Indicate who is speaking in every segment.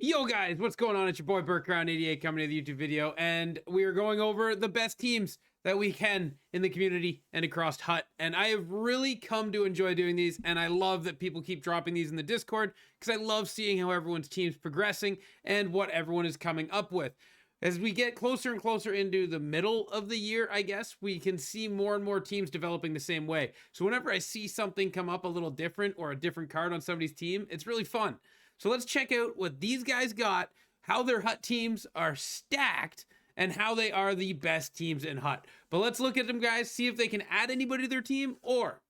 Speaker 1: Yo guys, what's going on? It's your boy BurkeRound88 coming to the YouTube video, and we are going over the best teams that we can in the community and across HUT. And I have really come to enjoy doing these, and I love that people keep dropping these in the Discord because I love seeing how everyone's team's progressing and what everyone is coming up with. As we get closer and closer into the middle of the year, I guess, we can see more and more teams developing the same way. So whenever I see something come up a little different or a different card on somebody's team, it's really fun. So let's check out what these guys got, how their HUT teams are stacked, and how they are the best teams in HUT. But let's look at them, guys, see if they can add anybody to their team or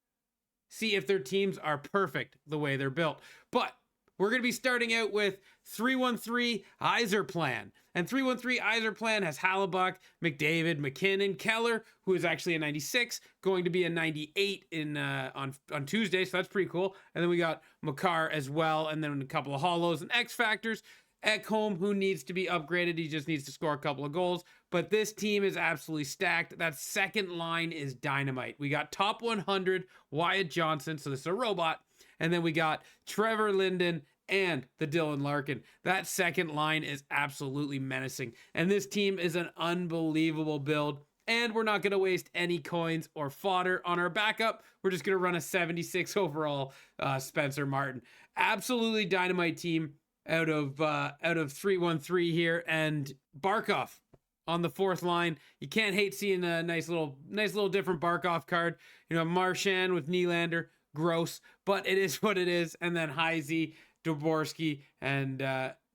Speaker 1: see if their teams are perfect the way they're built. But we're going to be starting out with 313 Yzerplan. And 313 Yzerplan has Hellebuyck, McDavid, McKinnon, Keller, who is actually a 96, going to be a 98 on Tuesday, so that's pretty cool. And then we got Makar as well, and then a couple of holos and X Factors. Ekholm, who needs to be upgraded. He just needs to score a couple of goals. But this team is absolutely stacked. That second line is dynamite. We got top 100 Wyatt Johnson, so this is a robot. And then we got Trevor Linden and the Dylan Larkin. That second line is absolutely menacing. And this team is an unbelievable build. And we're not going to waste any coins or fodder on our backup. We're just going to run a 76 overall Spencer Martin. Absolutely dynamite team out of 313 here. And Barkov on the fourth line. You can't hate seeing a nice little different Barkov card. You know, Marchand with Nylander. Gross, but it is what it is. And then Heisey, Dvorsky, and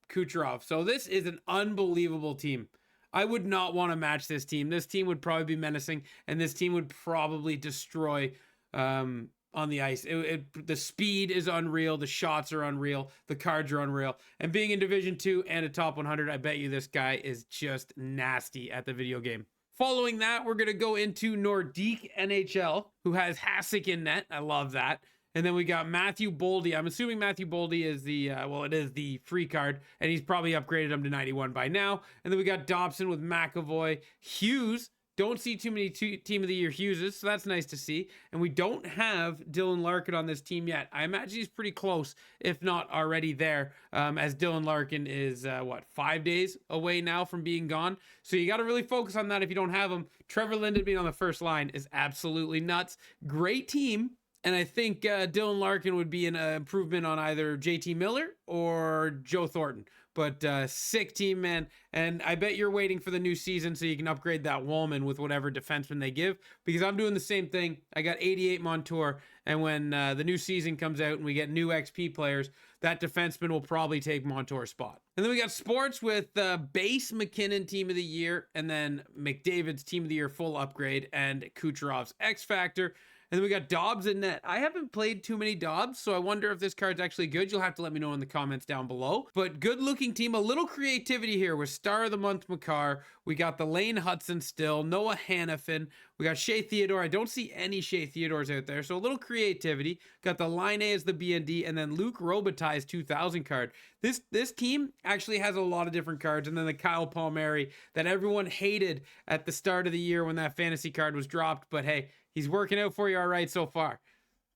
Speaker 1: Kucherov. So this is an unbelievable team. I would not want to match this team. This team would probably be menacing, and this team would probably destroy on the ice. The speed is unreal. The shots are unreal. The cards are unreal. And being in Division 2 and a top 100, I bet you this guy is just nasty at the video game. Following that, we're going to go into NordiqueNHL, who has Hasek in net. I love that. And then we got Matthew Boldy. I'm assuming Matthew Boldy is it is the free card, and he's probably upgraded him to 91 by now. And then we got Dobson with McAvoy. Hughes. Don't see too many Team of the Year Hugheses, so that's nice to see. And we don't have Dylan Larkin on this team yet. I imagine he's pretty close, if not already there, as Dylan Larkin is, 5 days away now from being gone. So you got to really focus on that if you don't have him. Trevor Linden being on the first line is absolutely nuts. Great team. And I think Dylan Larkin would be an improvement on either JT Miller or Joe Thornton. But sick team, man. And I bet you're waiting for the new season so you can upgrade that Woolman with whatever defenseman they give. Because I'm doing the same thing. I got 88 Montour. And when the new season comes out and we get new XP players, that defenseman will probably take Montour's spot. And then we got sports with base McKinnon Team of the Year. And then McDavid's Team of the Year full upgrade. And Kucherov's X Factor. And then we got Dobbs in net. I haven't played too many Dobbs, so I wonder if this card's actually good. You'll have to let me know in the comments down below. But good looking team. A little creativity here with Star of the Month Makar. We got the Lane Hudson still. Noah Hannafin. We got Shea Theodore. I don't see any Shea Theodores out there, so a little creativity. Got the Line A as the BND, and then Luke Robitaille's 2000 card. This team actually has a lot of different cards, and then the Kyle Palmieri that everyone hated at the start of the year when that fantasy card was dropped. But hey, he's working out for you all right so far.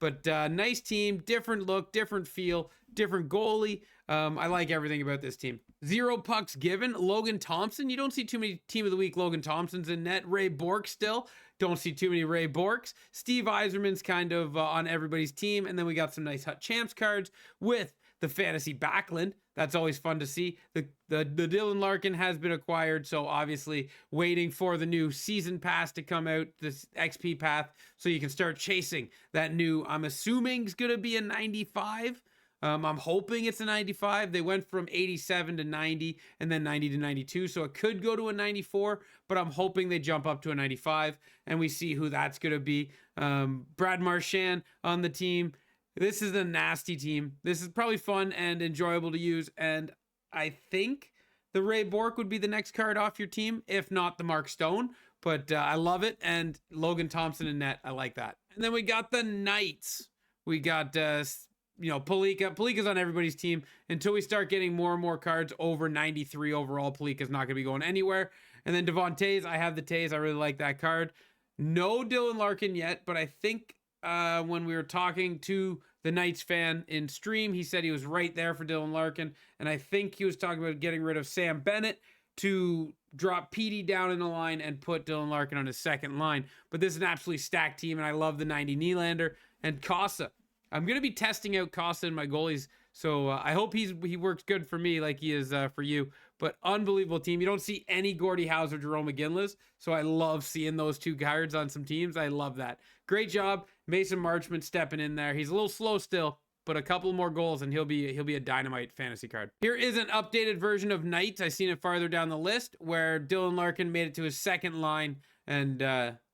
Speaker 1: But nice team, different look, different feel, different goalie. I like everything about this team. ZeroPucksGiven, Logan Thompson. You don't see too many Team of the Week Logan Thompsons in net. Ray Bork still. Don't see too many Ray Borks. Steve Yzerman's kind of on everybody's team. And then we got some nice HUT Champs cards with the Fantasy Backlund. That's always fun to see. The Dylan Larkin has been acquired, so obviously waiting for the new season pass to come out, this XP path, so you can start chasing that new, I'm assuming it's going to be a 95. I'm hoping it's a 95. They went from 87 to 90 and then 90 to 92, so it could go to a 94, but I'm hoping they jump up to a 95, and we see who that's going to be. Brad Marchand on the team. This is a nasty team. This is probably fun and enjoyable to use. And I think the Ray Bork would be the next card off your team, if not the Mark Stone. But I love it. And Logan Thompson in net. I like that. And then we got the Knights. We got, Palika. Palika's on everybody's team until we start getting more and more cards over 93 overall. Palika's not going to be going anywhere. And then Devon Tays. I have the Tays. I really like that card. No Dylan Larkin yet, but I think when we were talking to the Knights fan in stream. He said he was right there for Dylan Larkin. And I think he was talking about getting rid of Sam Bennett to drop PD down in the line and put Dylan Larkin on his second line. But this is an absolutely stacked team, and I love the 90 Nylander and Casa. I'm going to be testing out Casa and my goalies, so I hope he works good for me like he is for you. But unbelievable team. You don't see any Gordie Howe or Jerome McGinless, so I love seeing those two cards on some teams. I love that. Great job, Mason Marchment stepping in there. He's a little slow still, but a couple more goals and he'll be a dynamite fantasy card. Here is an updated version of Knights. I seen it farther down the list where Dylan Larkin made it to his second line, and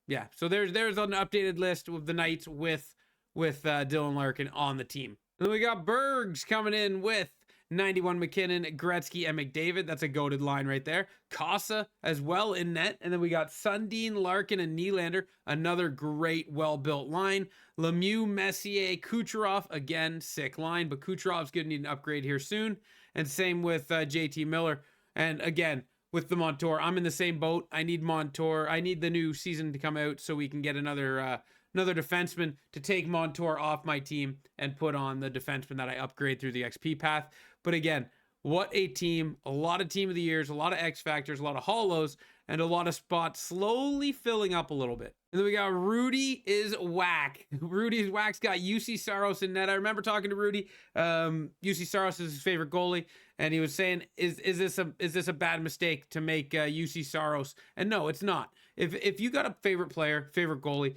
Speaker 1: yeah, so there's an updated list of the Knights with Dylan Larkin on the team. And then we got Bergs coming in with 91 McKinnon, Gretzky, and McDavid. That's a goated line right there. Casa as well in net. And then we got Sundin, Larkin, and Nylander. Another great, well-built line. Lemieux, Messier, Kucherov. Again, sick line, but Kucherov's going to need an upgrade here soon. And same with JT Miller. And again, with the Montour, I'm in the same boat. I need Montour. I need the new season to come out so we can get another defenseman to take Montour off my team and put on the defenseman that I upgrade through the XP path. But again, what a team. A lot of team of the years, a lot of X factors, a lot of hollows, and a lot of spots slowly filling up a little bit. And then we got RudyIsWhack. RudyIsWhack's got UC Saros in net. I remember talking to Rudy. UC Saros is his favorite goalie, and he was saying, is this a bad mistake to make UC Saros? And no, it's not. If you got a favorite player, favorite goalie,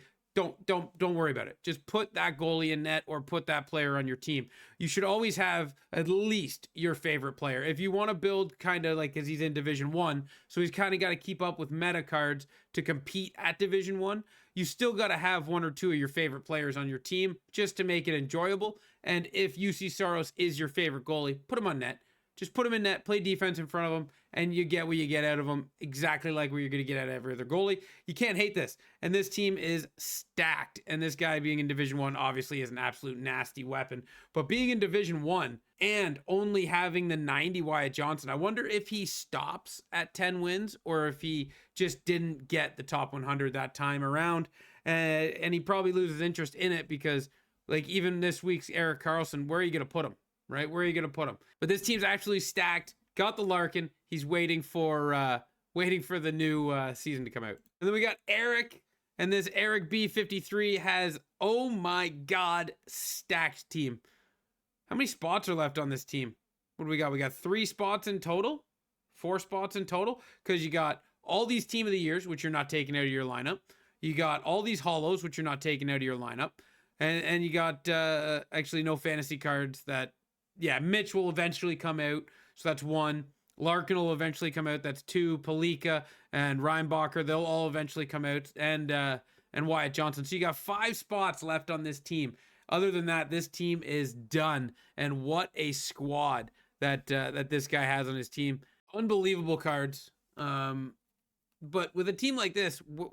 Speaker 1: don't worry about it. Just put that goalie in net or put that player on your team. You should always have at least your favorite player. If you want to build kind of like, because he's in Division 1, so he's kind of got to keep up with meta cards to compete at Division 1, you still got to have one or two of your favorite players on your team just to make it enjoyable. And if UC Saros is your favorite goalie, put him on net. Just put him in net, play defense in front of him, and you get what you get out of him, exactly like what you're going to get out of every other goalie. You can't hate this. And this team is stacked. And this guy being in Division 1 obviously is an absolute nasty weapon. But being in Division 1 and only having the 90 Wyatt Johnson, I wonder if he stops at 10 wins or if he just didn't get the top 100 that time around. And he probably loses interest in it because, like, even this week's Erik Karlsson, where are you going to put him? Right? Where are you going to put him? But this team's actually stacked. Got the Larkin. He's waiting for the new season to come out. And then we got Eric. And this Eric B53 has, oh my God, stacked team. How many spots are left on this team? What do we got? We got 3 spots in total. 4 spots in total. Because you got all these team of the years, which you're not taking out of your lineup. You got all these hollows, which you're not taking out of your lineup. And you got actually no fantasy cards that... Yeah, Mitch will eventually come out, so that's 1. Larkin will eventually come out, that's 2. Palika and Reinbacher, they'll all eventually come out, and Wyatt Johnson. So you got 5 spots left on this team. Other than that, this team is done, and what a squad that this guy has on his team. Unbelievable cards. But with a team like this, what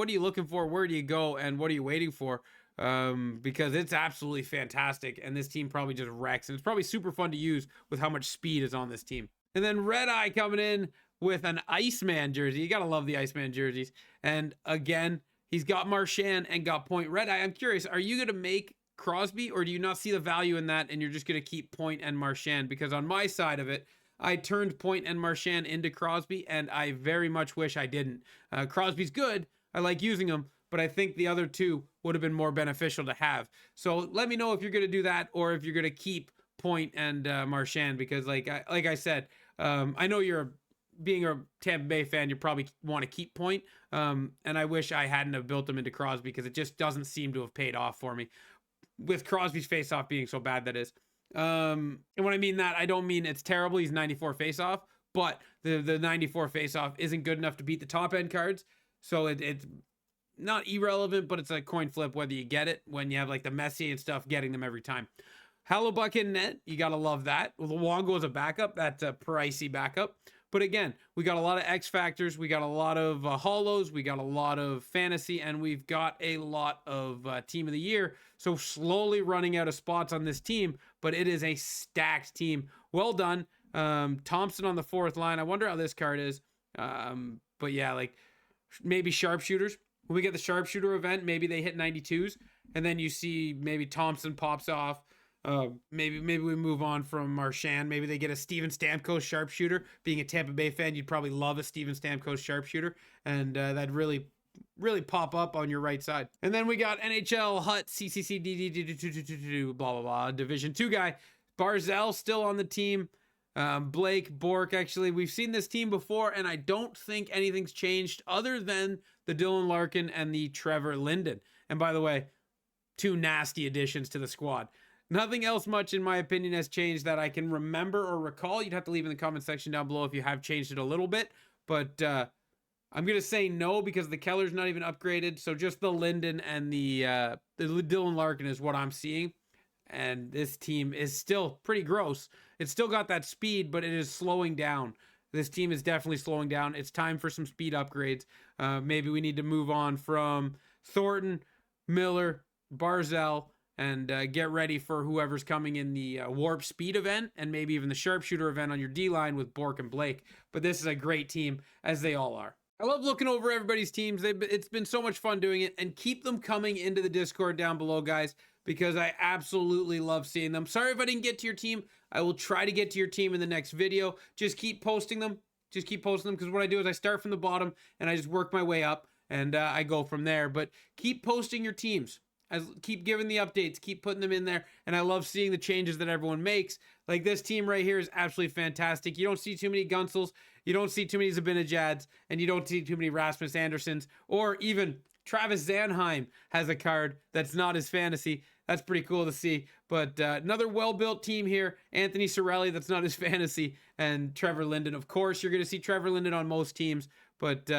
Speaker 1: are you looking for? Where do you go? And what are you waiting for? Because it's absolutely fantastic, and this team probably just wrecks, and it's probably super fun to use with how much speed is on this team. And then Redeye coming in with an Iceman jersey. You gotta love the Iceman jerseys. And again, he's got Marchand and got Point. Redeye, I'm curious, are you gonna make Crosby, or do you not see the value in that and you're just gonna keep Point and Marchand? Because on my side of it, I turned Point and Marchand into Crosby, and I very much wish I didn't. Crosby's good. I like using him, but I think the other two would have been more beneficial to have. So let me know if you're going to do that or if you're going to keep Point and Marchand, because like I said, I know being a Tampa Bay fan, you probably want to keep Point, and I wish I hadn't have built him into Crosby because it just doesn't seem to have paid off for me. With Crosby's face-off being so bad, that is. And when I mean that, I don't mean it's terrible. He's 94 face-off, but the 94 face-off isn't good enough to beat the top-end cards. So it's not irrelevant, but it's a coin flip whether you get it when you have like the Messier and stuff, getting them every time. Hellebuck in net, you gotta love that. Luongo as a backup, that's a pricey backup. But again, we got a lot of X factors, we got a lot of hollows, we got a lot of fantasy, and we've got a lot of team of the year. So slowly running out of spots on this team, but it is a stacked team. Well done. Thompson on the 4th line. I wonder how this card is. But yeah, like maybe sharpshooters. when we get the sharpshooter event, maybe they hit 92s, and then you see maybe Thompson pops off. Maybe we move on from Marchand. Maybe they get a Steven Stamkos sharpshooter. Being a Tampa Bay fan, you'd probably love a Steven Stamkos sharpshooter, and that'd really pop up on your right side. And then we got NHL HUT CCC blah blah blah Division 2 guy Barzal still on the team. Blake Bourque, actually, we've seen this team before, and I don't think anything's changed other than the Dylan Larkin and the Trevor Linden. And by the way, 2 nasty additions to the squad. Nothing else much, in my opinion, has changed that I can remember or recall. You'd have to leave in the comment section down below if you have changed it a little bit. But I'm going to say no because the Keller's not even upgraded. So just the Linden and the Dylan Larkin is what I'm seeing. And this team is still pretty gross. It's still got that speed, but it is slowing down. This team is definitely slowing down. It's time for some speed upgrades. Maybe we need to move on from Thornton, Miller, Barzal, and get ready for whoever's coming in the warp speed event and maybe even the sharpshooter event on your D-line with Bourque and Blake. But this is a great team, as they all are. I love looking over everybody's teams. It's been so much fun doing it, and keep them coming into the Discord down below, guys, because I absolutely love seeing them. Sorry if I didn't get to your team. I will try to get to your team in the next video. Just keep posting them. Just keep posting them, because what I do is I start from the bottom and I just work my way up, and I go from there. But keep posting your teams. Keep giving the updates, keep putting them in there, and I love seeing the changes that everyone makes. Like this team right here is absolutely fantastic. You don't see too many Gunsels, you don't see too many Zabinajads, and you don't see too many Rasmus Andersons, or even Travis Zanheim has a card that's not his fantasy. That's pretty cool to see. But another well-built team here. Anthony Cirelli, that's not his fantasy, and Trevor Linden. Of course, you're going to see Trevor Linden on most teams, but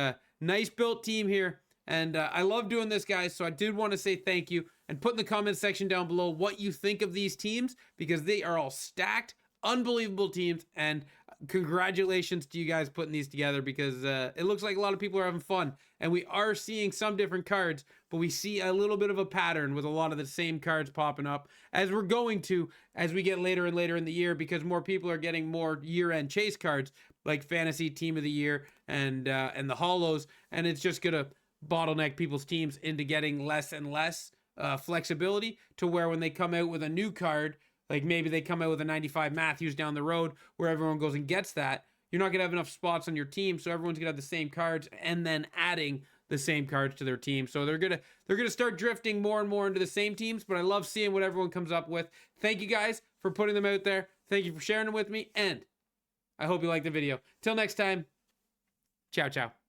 Speaker 1: nice built team here. And I love doing this, guys, so I did want to say thank you. And put in the comment section down below what you think of these teams, because they are all stacked, unbelievable teams. And congratulations to you guys putting these together, because it looks like a lot of people are having fun. And we are seeing some different cards, but we see a little bit of a pattern with a lot of the same cards popping up, as we're going to as we get later and later in the year, because more people are getting more year-end chase cards like Fantasy Team of the Year and the Hollows. And it's just going to bottleneck people's teams into getting less and less flexibility, to where when they come out with a new card, like maybe they come out with a 95 Matthews down the road, where everyone goes and gets that, you're not going to have enough spots on your team, so everyone's going to have the same cards and then adding the same cards to their team. So they're going to start drifting more and more into the same teams, but I love seeing what everyone comes up with. Thank you guys for putting them out there. Thank you for sharing them with me, and I hope you liked the video. Till next time, ciao, ciao.